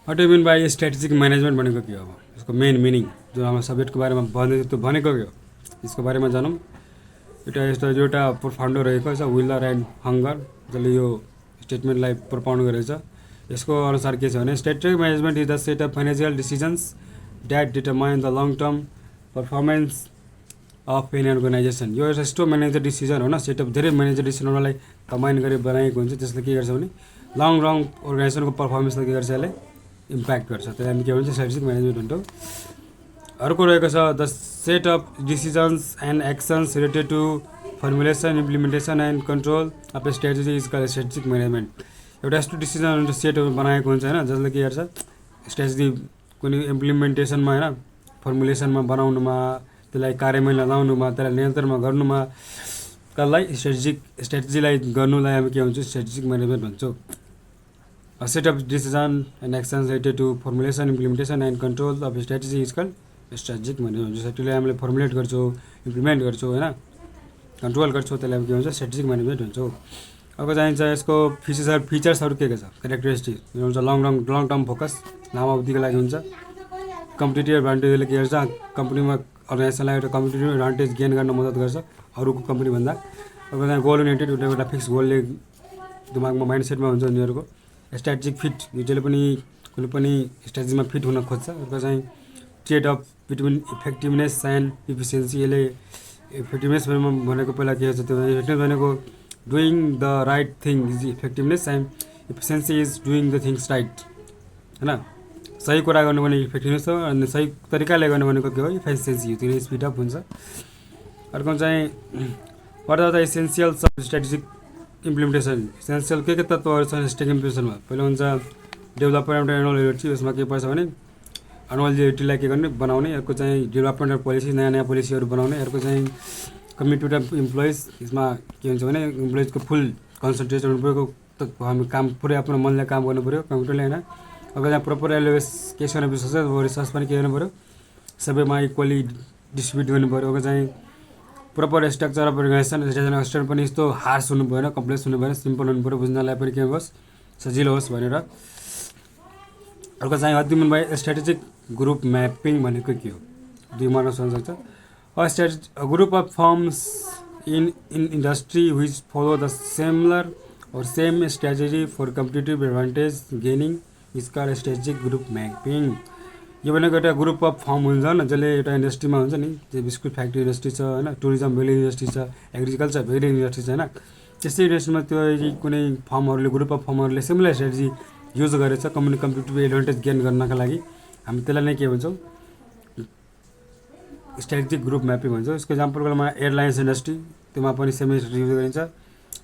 What you mean by strategic management भनेको के हो अब यसको मेन मिनिङ जो हाम्रो सब्जेक्टको बारेमा भन्दै त्यो भनेको के हो यसको बारेमा जानौँ। एउटा यस्तो एउटा प्रोफाउन्डर रहेको छ विलर एन्ड हङ्गर जसले यो स्टेटमेन्टलाई प्रोपाउन्ड गरेको छ। यसको अनुसार के छ भने strategic management is the set of financial decisions that determine the long term performance of an organisation. यो एउटा यस्तो म्यानेजर डिसिजन हो न, सेटअप धेरै म्यानेजर डिसिजनहरूलाई कम्बाइन गरेर बनाएको हुन्छ त्यसले के गर्छ भने लङ रन अर्गनाइजेसनको पर्फर्मेन्सलाई के गर्छ यसले इम्प्याक्ट गर्छ। त्यसलाई हामी के भन्छ स्ट्रेटेजिक म्यानेजमेन्ट भन्छौँ। अर्को रहेको छ the set of decisions and actions related to formulation implementation and control of a strategy is called strategic management. एउटा यस्तो डिसिजन हुन्छ सेटहरू बनाएको हुन्छ होइन जसले के गर्छ स्ट्रेटेजी कुनै इम्प्लिमेन्टेसनमा होइन फर्मुलेसनमा बनाउनुमा त्यसलाई कार्यान्वयन लगाउनुमा त्यसलाई नियन्त्रणमा गर्नुमा त्यसलाई स्ट्रेटेजीलाई गर्नुलाई हामी के भन्छौँ स्ट्रेटेजिक म्यानेजमेन्ट भन्छौँ। Set of decision and actions related to formulation implementation and control of strategy is called strategic management. स्ट्रेटेजीलाई हामीले फर्मुलेट गर्छौँ इम्प्लिमेन्ट गर्छौँ होइन कन्ट्रोल गर्छौँ त्यसलाई के भन्छ स्ट्रेटेजिक म्यानेजमेन्ट भन्छौँ। अर्को चाहिन्छ यसको फिचर्सहरू के छ क्यारेक्टरिस्टिक हुन्छ लङ टर्म फोकस लामो अवधिको लागि हुन्छ। कम्पिटेटिभ एडभान्टेजले के गर्छ कम्पनीमा अर्गनाइजेसनलाई एउटा कम्पिटेटिभ एडभान्टेज गेन गर्न मद्दत गर्छ अरूको कम्पनीभन्दा। अर्को चाहिँ गोल ओरिएन्टेड एउटा फिक्स गोलले दिमागमा माइन्डसेटमा हुन्छ उनीहरूको। स्ट्रेटेजिक फिट यो जसले पनि कुनै पनि स्ट्रेटेजीमा फिट हुन खोज्छ। अर्को चाहिँ trade off between effectiveness and efficiency. यसले इफेक्टिभनेस भनेको पहिला के छ त्यो इफेक्टिभनेस भनेको doing the right thing is effectiveness and efficiency is doing the things right होइन। सही कुरा गर्नु भने इफेक्टिभनेस हो अनि सही तरिकाले गर्नु भनेको के हो इफिसियन्सी हो त्यो स्पिड अप हुन्छ। अर्को चाहिँ what are the essentials of strategic implementation. Essential के तत्त्वहरू छन् स्ट्रेटेजिक इम्प्लिमेन्टेसनमा पहिला हुन्छ डेभलपमेन्ट एनुअल रिपोर्ट यसमा के पर्छ भने एनुअल के गर्ने बनाउने। अर्को चाहिँ डेभलपमेन्ट पोलिसी नयाँ पोलिसीहरू बनाउने। अर्को चाहिँ कमिटमेन्ट अफ इम्प्लोइज यसमा के हुन्छ भने इम्प्लोइजको फुल कन्सन्ट्रेसन हुनु पऱ्यो हामी काम पुरै आफ्नो मनले काम गर्नु पऱ्यो कम्प्युटरले होइन। अर्को चाहिँ प्रोपर एलोकेसन अफ रिसोर्स पनि के गर्नु पऱ्यो सबैमा इक्वली डिस्ट्रिब्युट गर्नु पऱ्यो। अर्को चाहिँ proper structure of organisation structure पनि यस्तो हार्स हुनु भएन कम्प्लेक्स हुनु भएन सिम्पल हुनु पऱ्यो बुझ्नलाई पनि के होस् सजिलो होस् भनेर। अर्को चाहिँ अध्ययन बाई स्ट्रेटेजिक ग्रुप म्यापिङ भनेको के हो दुई मान्न सक्छ। A group of firms in industry which follow the similar or same strategy for competitive advantage gaining is called strategic group mapping। यो भनेको एउटा ग्रुप अफ फर्म हुन्छ न जसले एउटा इन्डस्ट्रीमा हुन्छ नि त्यो बिस्कुट फ्याक्ट्री इन्डस्ट्री छ होइन टुरिज्म भेली इन्डस्ट्री छ एग्रिकल्चर भेली इन्डस्ट्री छ होइन त्यस्तै इन्डस्ट्रीमा त्यो कुनै फर्महरूले ग्रुप अफ फर्महरूले सिमिलर स्ट्रेटेजी युज गरेछ कम्पिटेटिभ एडभान्टेज गेन गर्नका लागि हामी त्यसलाई नै के भन्छौँ स्ट्रेटेजिक ग्रुप म्यापिङ भन्छ। यसको इक्जाम्पलको लागि एयरलाइन्स इन्डस्ट्री त्योमा पनि सेम स्ट्रेटेजी युज गरिन्छ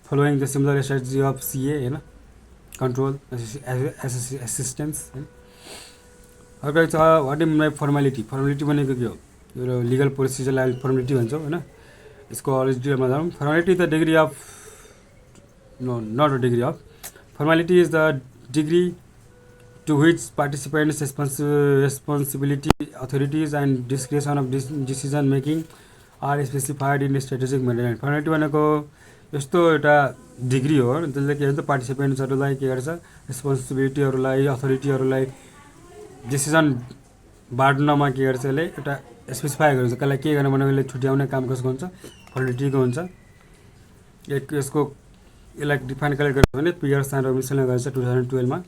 following the similar strategy of सिए होइन कन्ट्रोल एसिस्टेन्स होइन। अर्को छ what is my formality. Formality भनेको के हो यो लिगल प्रोसिजरलाई फर्मालिटी भन्छौँ होइन। यसको अलिजिटिभमा जाउँ formality the degree of not a degree of formality is the degree to which participants' responsibility, authorities and discretion of decision making are specified in strategic management। Formality भनेको यस्तो एउटा डिग्री हो जसले के भन्छ पार्टिसिपेन्ट्सहरूलाई के गर्छ रेस्पोन्सिबिलिटीहरूलाई अथोरिटीहरूलाई डिसिजन बाँड्नमा के गर्छ यसले एउटा स्पेसिफाई गर्छ कसलाई के गर्ने भनेको यसले छुट्याउने काम कसको हुन्छ फर्मालिटीको हुन्छ। यसको यसलाई डिफाइन कसले गर्छ भने पियर्स एन्ड रबिन्सनले गर्छ 2012 मा।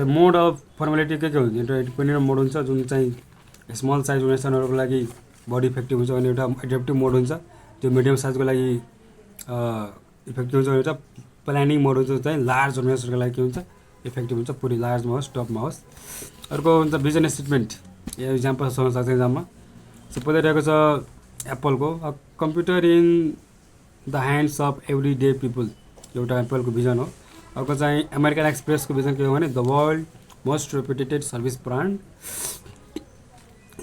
मोड अफ फर्मालिटी के हुन्छ एउटा पनि मोड हुन्छ जुन चाहिँ स्मल साइज अर्गनाइजेसनहरूको लागि बडी इफेक्टिभ हुन्छ अनि एउटा एडेप्टिभ मोड हुन्छ त्यो मिडियम साइजको लागि इफेक्टिभ हुन्छ एउटा प्लानिङ मोड हुन्छ चाहिँ लार्ज अर्गनाइजेसनको लागि के हुन्छ इफेक्टिभ हुन्छ पुरै लार्जमा होस् टपमा होस्। अर्को हुन्छ भिजन स्टेटमेन्ट यो इक्जाम्पल सुन्न सक्छ इक्जाममा पहिला रहेको छ एप्पलको computer in the hands of every day people एउटा एप्पलको भिजन हो। अर्को चाहिँ अमेरिकन एक्सप्रेसको भिजन के हो भने the world most reputed service brand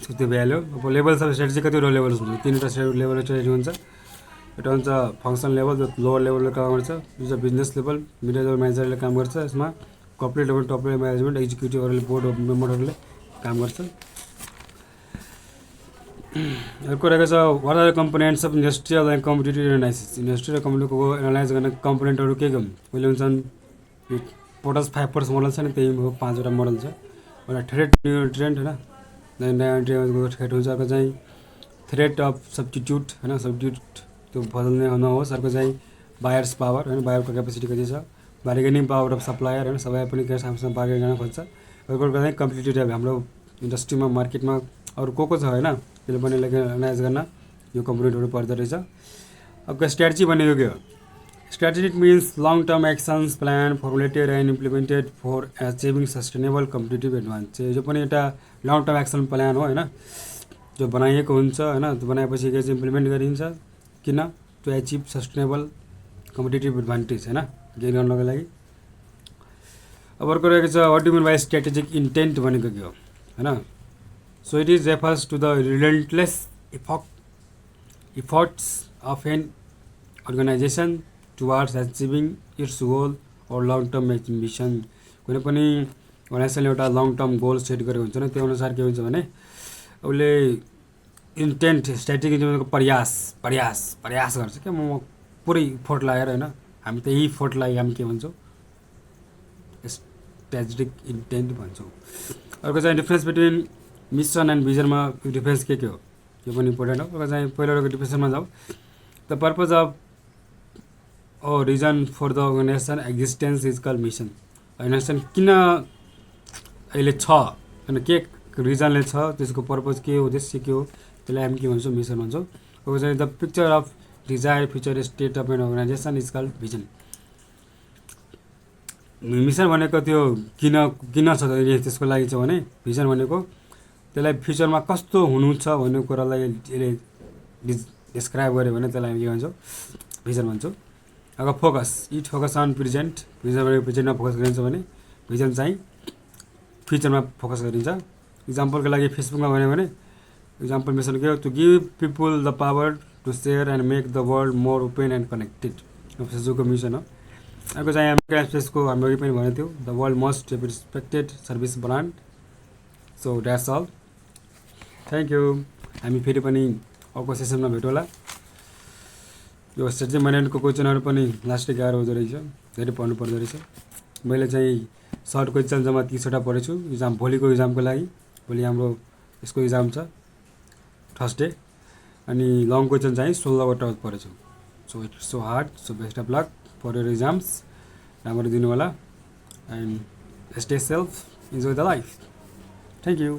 त्यो भ्याल्यु। अब लेभल्स अफ स्ट्रेटेजी कतिवटा लेभल्स हुन्छ तीनवटा लेभल स्ट्रेटेजी हुन्छ। एउटा हुन्छ फङ्सन लेभल जो लोवर लेभलले काम गर्छ जुन चाहिँ बिजनेस लेभल मिडल लेभल म्यानेजरले काम गर्छ यसमा corporate level top level management एक्जिक्युटिभहरूले बोर्ड अफ मेम्बरहरूले काम गर्छ। अर्को रहेको छ what are components of industrial and competitive analysis. Industry र कम्पनीको एनालाइज गर्ने कम्पोनेन्टहरू के के हुन् पहिले हुन्छ पोटस 5 मोडल छ नि त्यही हो 5वटा मोडल छ एउटा थ्रेट न्युट्रिएन्ट होइन, नयाँ न्युट्रिएन्टको थ्रेट हुन्छ। अर्को चाहिँ थ्रेट अफ सब्स्टिट्युट होइन, सब्स्टिट्युट त्यो बदल्ने नहोस्। अर्को चाहिँ बायर्स पावर होइन, बायरको क्यापेसिटी कति छ। बार्गेनिङ पावर अफ सप्लायर होइन, सबै पनि के सामसँग बार्गेन गर्न खोज्छ। अर्को चाहिँ कम्पिटिटिभ हाम्रो इन्डस्ट्रीमा मार्केटमा अरू को छ होइन, त्यसले पनि एनालाइज गर्न यो कम्पोनेन्टहरू पर्दो रहेछ। अब स्ट्राटेजी भनेको के हो? Strategic means long term actions plan formulated and implemented for achieving sustainable competitive advantage. यो पनि एउटा लङ टर्म एक्सन प्लान हो होइन, जो बनाइएको हुन्छ होइन। त्यो बनाएपछि के चाहिँ इम्प्लिमेन्ट गरिन्छ, किन? To achieve sustainable competitive advantage होइन, गेन गर्नको लागि। अब अर्को रहेको छ what do mean by strategic intent भनेको के हो होइन। So it is refers to the relentless efforts of an organisation towards achieving its goal और लङ टर्म एम्बिसन। कुनै पनि अर्गनाइजेसनले एउटा लङ टर्म गोल सेट गरेको हुन्छ नि, त्यो अनुसार के हुन्छ भने उसले इन्टेन्ट स्ट्राटेजिक इन्टेन्टको प्रयास गर्छ क्या। म पुरै इफोर्ट लगाएर होइन, हामी त यही इफोर्टलाई हामी के भन्छौँ, स्ट्राटेजिक इन्टेन्ट भन्छौँ। अर्को चाहिँ डिफ्रेन्स बिट्विन मिसन एन्ड भिजनमा डिफ्रेन्स के हो, यो पनि इम्पोर्टेन्ट हो। अर्को चाहिँ पहिलो डिफिनेसनमा जाऊ। The purpose of reason for the organisation existence is call mission. Organisation किन अहिले छ होइन, के रिजनले छ, त्यसको पर्पज के हो, उद्देश्य के हो, त्यसलाई हामी के भन्छौँ, मिसन भन्छौँ। अर्को चाहिँ the picture of desire future state of an organisation is called vision. Mission भनेको त्यो किन छ त्यसको लागि छ भने, भिजन भनेको त्यसलाई फ्युचरमा कस्तो हुनु छ भन्ने कुरालाई यसले डिस्क्राइब गर्यो भने त्यसलाई हामी के भन्छौँ, भिजन भन्छौँ। अब focus, it focus on present. Vision भनेको प्रेजेन्टमा फोकस गरिन्छ भने भिजन चाहिँ फ्युचरमा फोकस गरिन्छ। इक्जाम्पलको लागि फेसबुकमा भन्यो भने इक्जाम्पल मिसन के हो, to give people the power to share and make the world more open and connected. फेसबुकको मिसन हो। अर्को चाहिँ अमेरिकन एक्सप्रेसको हाम्रो अघि पनि भनेको थियो, the world must respected service brand. So that's all, thank you. हामी फेरि पनि अर्को सेसनमा भेटौँला। यो स्ट्राटेजिक म्यानेजमेन्टको क्वेसनहरू पनि लास्टै गाह्रो हुँदो रहेछ, धेरै पढ्नु पर्दो रहेछ। मैले चाहिँ सर्ट क्वेसन जम्मा 30वटा पढेको छु भोलिको इक्जामको लागि। भोलि हाम्रो यसको इक्जाम छ थर्सडे, अनि लङ क्वेसन चाहिँ 16वटा पढेको छु। So it's so hard. So best of luck for your exams. राम्रो दिनु होला and stay self, enjoy the life. Thank you.